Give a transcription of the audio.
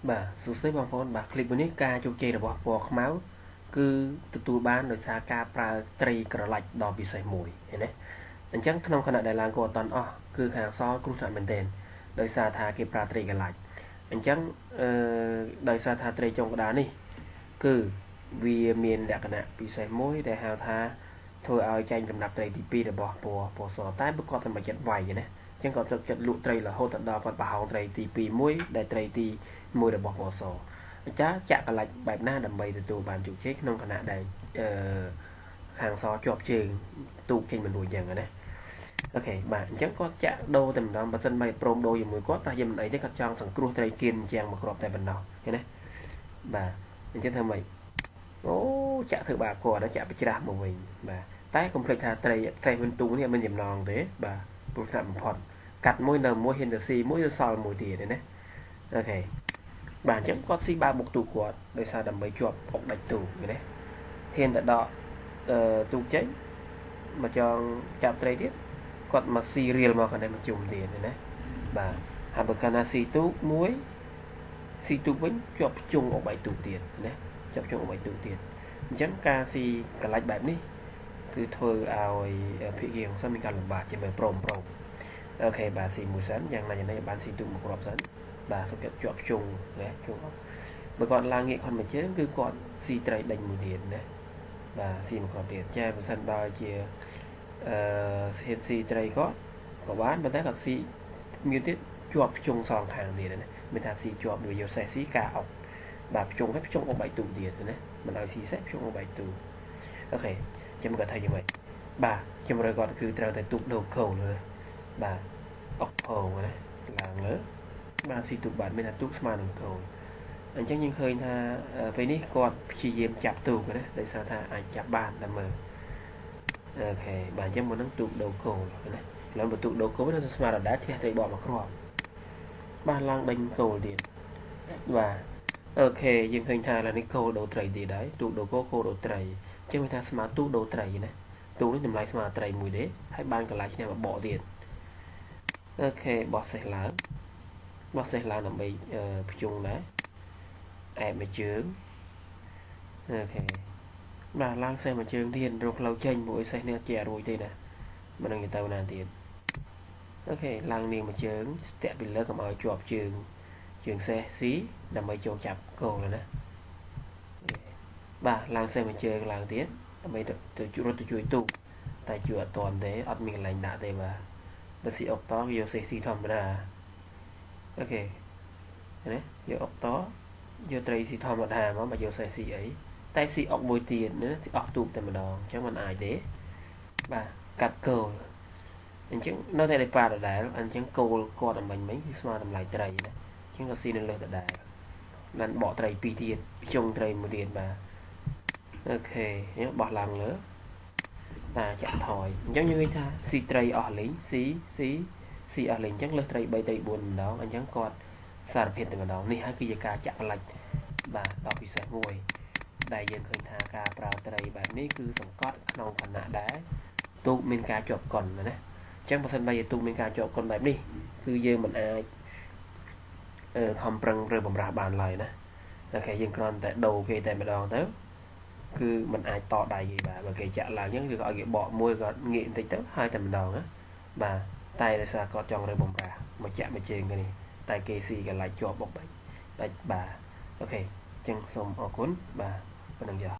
បាទសួស្តីបងប្អូនបាទคลิปនេះការជោគជ័យរបស់ពណ៌ខ្មៅគឺទទួលបានដោយសារការប្រើត្រីក្រឡាច់ដ៏ពិសេសមួយឃើញទេអញ្ចឹងក្នុងខណៈដែលឡើងក៏អត់តន់អស់គឺខាងអក្សរគ្រោះថ្នាក់មែនទែនដោយសារថាគេប្រើត្រីក្រឡាច់អញ្ចឹងដោយសារថាត្រីចុងក្បាលនេះគឺវាមានលក្ខណៈពិសេសមួយដែលហៅថាធ្វើឲ្យចែងចំណាប់ត្រីទី2របស់ពណ៌សតែបើគាត់តែមកចិត្តវាយណាអញ្ចឹងគាត់ចិត្តលក់ត្រីរហូតដល់គាត់បោះហោងត្រីទី2មួយដែលត្រីទី1របស់ពណ៌សអញ្ចឹងចាក់កលាច់បែបណាដើម្បីទទួលបានជោគជ័យក្នុងគណៈដែលខាងសជាប់ជើងទូកចេញមិនរួចយ៉ាងណាអូខេបាទអញ្ចឹងគាត់ចាក់ដូរតែម្ដងបើសិនមិនព្រមដូរជាមួយគាត់តែយើងមិនអីទេគាត់ចង់សង្គ្រោះត្រីគៀនជាងមកគ្រាប់តែប៉ុណ្ណោះឃើញទេបាទអញ្ចឹងធ្វើម៉េចអូចាក់ធ្វើបាបគាត់ចាក់បច្រាស់មកវិញបាទតែកុំភ្លេចថាត្រីវិញទូនេះមិនចំណងទេបាទព្រោះថ្នាក់បំផុតកាត់មួយនៅមួយហ៊ានទៅស៊ីមួយទៅសល់មួយទៀតណាអូខេបាទអញ្ចឹងគាត់ស៊ីបាបមុខទូគាត់ដោយសារដើម្បីជាប់អុកដាច់ទូឃើញទេហ៊ានទៅដកទូចេញមកចង់ចាប់ត្រីទៀតគាត់មកស៊ីរៀលមកខាងនេះមកជុំទៀតណាបាទហើយបើកាលណាស៊ីទូកមួយស៊ីទូកវិញជាប់ជុងអុកបែកទូកទៀតណាជាប់ជុងអុកបែកទូកទៀតអញ្ចឹងការស៊ីកលាច់បែបនេះគឺធ្វើឲ្យភាគីខាងសិនមានការលំបាកជាមួយព្រមអូខេបាទស៊ីមួយសិនយ៉ាងណាយ៉ាងនេះបានស៊ីទូកមកគ្រាប់សិនបាទសុខចិត្តជាប់ជុងណាជុងបើគាត់ឡើងងាកគាត់មកជើងគឺគាត់ស៊ីត្រីដេញមួយទៀតណាបាទស៊ីមកគ្រាប់ទៀតចាបើសិនដល់ជាស៊ីត្រីគាត់ក៏បានប៉ុន្តែគាត់ស៊ីមានទៀតជាប់ជុងសងខាងទៀតណាមានថាស៊ីជាប់ដោយយកសេះស៊ីការអុកបាទជុងឲ្យជុងអុកបែកទូទៀតណាមិនឲ្យស៊ីសេះជុងអុកបែកទូអូខេចាំគាត់ថាយ៉ាងម៉េចបាទជំរឿគាត់គឺត្រូវតែទូកដូរកោលបាទអុកផងណាឡើងលើបាទស៊ីទូកបាទមានថាទូកស្មើនឹងកោលអញ្ចឹងយើងឃើញថាពេលនេះគាត់ព្យាយាមចាប់ទូកណាដោយសារថាអាចចាប់បានតែមើលអូខេបាទអញ្ចឹងមុននឹងទូកដូរកោលណាឡើងបើទូកដូរកោលទៅស្មើរដែរឈ្នះត្រីបកមកគ្រាប់បាទឡើងដេញកោលទៀតបាទអូខេយើងឃើញថាឡើយនេះកោលដូរត្រីទៀតដែរទូកដូរកោលកោលដូរត្រីអញ្ចឹងមានថាស្មើទូកដូរត្រីណាទូកនេះតម្លៃស្មើត្រីមួយទេហើយបានកន្លៃឈ្នះមកបកទៀតអូខេបោះសេះឡើងដើម្បីភ្ជុងដែរអែបមួយជើងអូខេបាទឡើងសេះមួយជើងទៀតរកផ្លូវចេញមួយសេះនេះជារួចទេណាមិននឹងទៅណាទៀតអូខេឡើងនាងមួយជើងស្ទាក់ពីលើកុំឲ្យជាប់ជើងសេះស៊ីដើម្បីចូលចាប់គោលណាបាទឡើងសេះមួយជើងឡើងទៀតដើម្បីទៅរត់ទៅជួយទូកតែជួយអត់តាន់ទេអត់មានកន្លែងដាក់ទេបាទបើស៊ីអុកតយកសេះស៊ីធម្មតាអូខេណាយកអុកតយកត្រីស៊ីធម្មតាមកមកយកសេះស៊ីអីតែស៊ីអុកមួយទៀតណាស៊ីអុកទូកតែម្ដងអញ្ចឹងមិនអាចទេបាទកាត់គោលអញ្ចឹងនៅតែប៉ាដដែលអញ្ចឹងគោលគាត់អំបញ្ញមិញគឺស្មើតម្លៃត្រីណាអញ្ចឹងក៏ស៊ីនៅលើដដែលបានបកត្រីពីរទៀតជុងត្រីមួយទៀតបាទអូខេបោះឡើងលើបាទចាក់ថយអញ្ចឹងយើងនិយាយថាស៊ីត្រីអស់លេងស៊ីអស់លេងអញ្ចឹងលើសត្រី3ត្រី4ម្ដងអញ្ចឹងគាត់សារភាពតែម្ដងនេះហើយគឺជាការចាក់កលាច់បាទដល់ពិសេសមួយដែលយើងឃើញថាការប្រើត្រីបែបនេះគឺសង្កត់ក្នុងខណៈដែរទូកមានការជាប់កុនណាអញ្ចឹងបើសិនបើទូកមានការជាប់កុនបែបនេះគឺយើងមិនអាចខំប្រឹងរើបំរាស់បានឡើយណាអូខេយើងគ្រាន់តែដូរគេតែម្ដងទៅគឺมันអាចតដៃគេបាទបើគេចាក់ឡើងអញ្ចឹងគឺឲ្យគេបកមួយក៏ងាកបន្តិចទៅហើយតែម្ដងណាបាទតែដោយសារគាត់ចង់រើបំរាស់មកចាក់មួយជើងគេនេះតែគេស៊ីកន្លែងជាប់បុកបាច់បាទអូខេអញ្ចឹងសូមអរគុណបាទប៉ុណ្្នឹងចុះ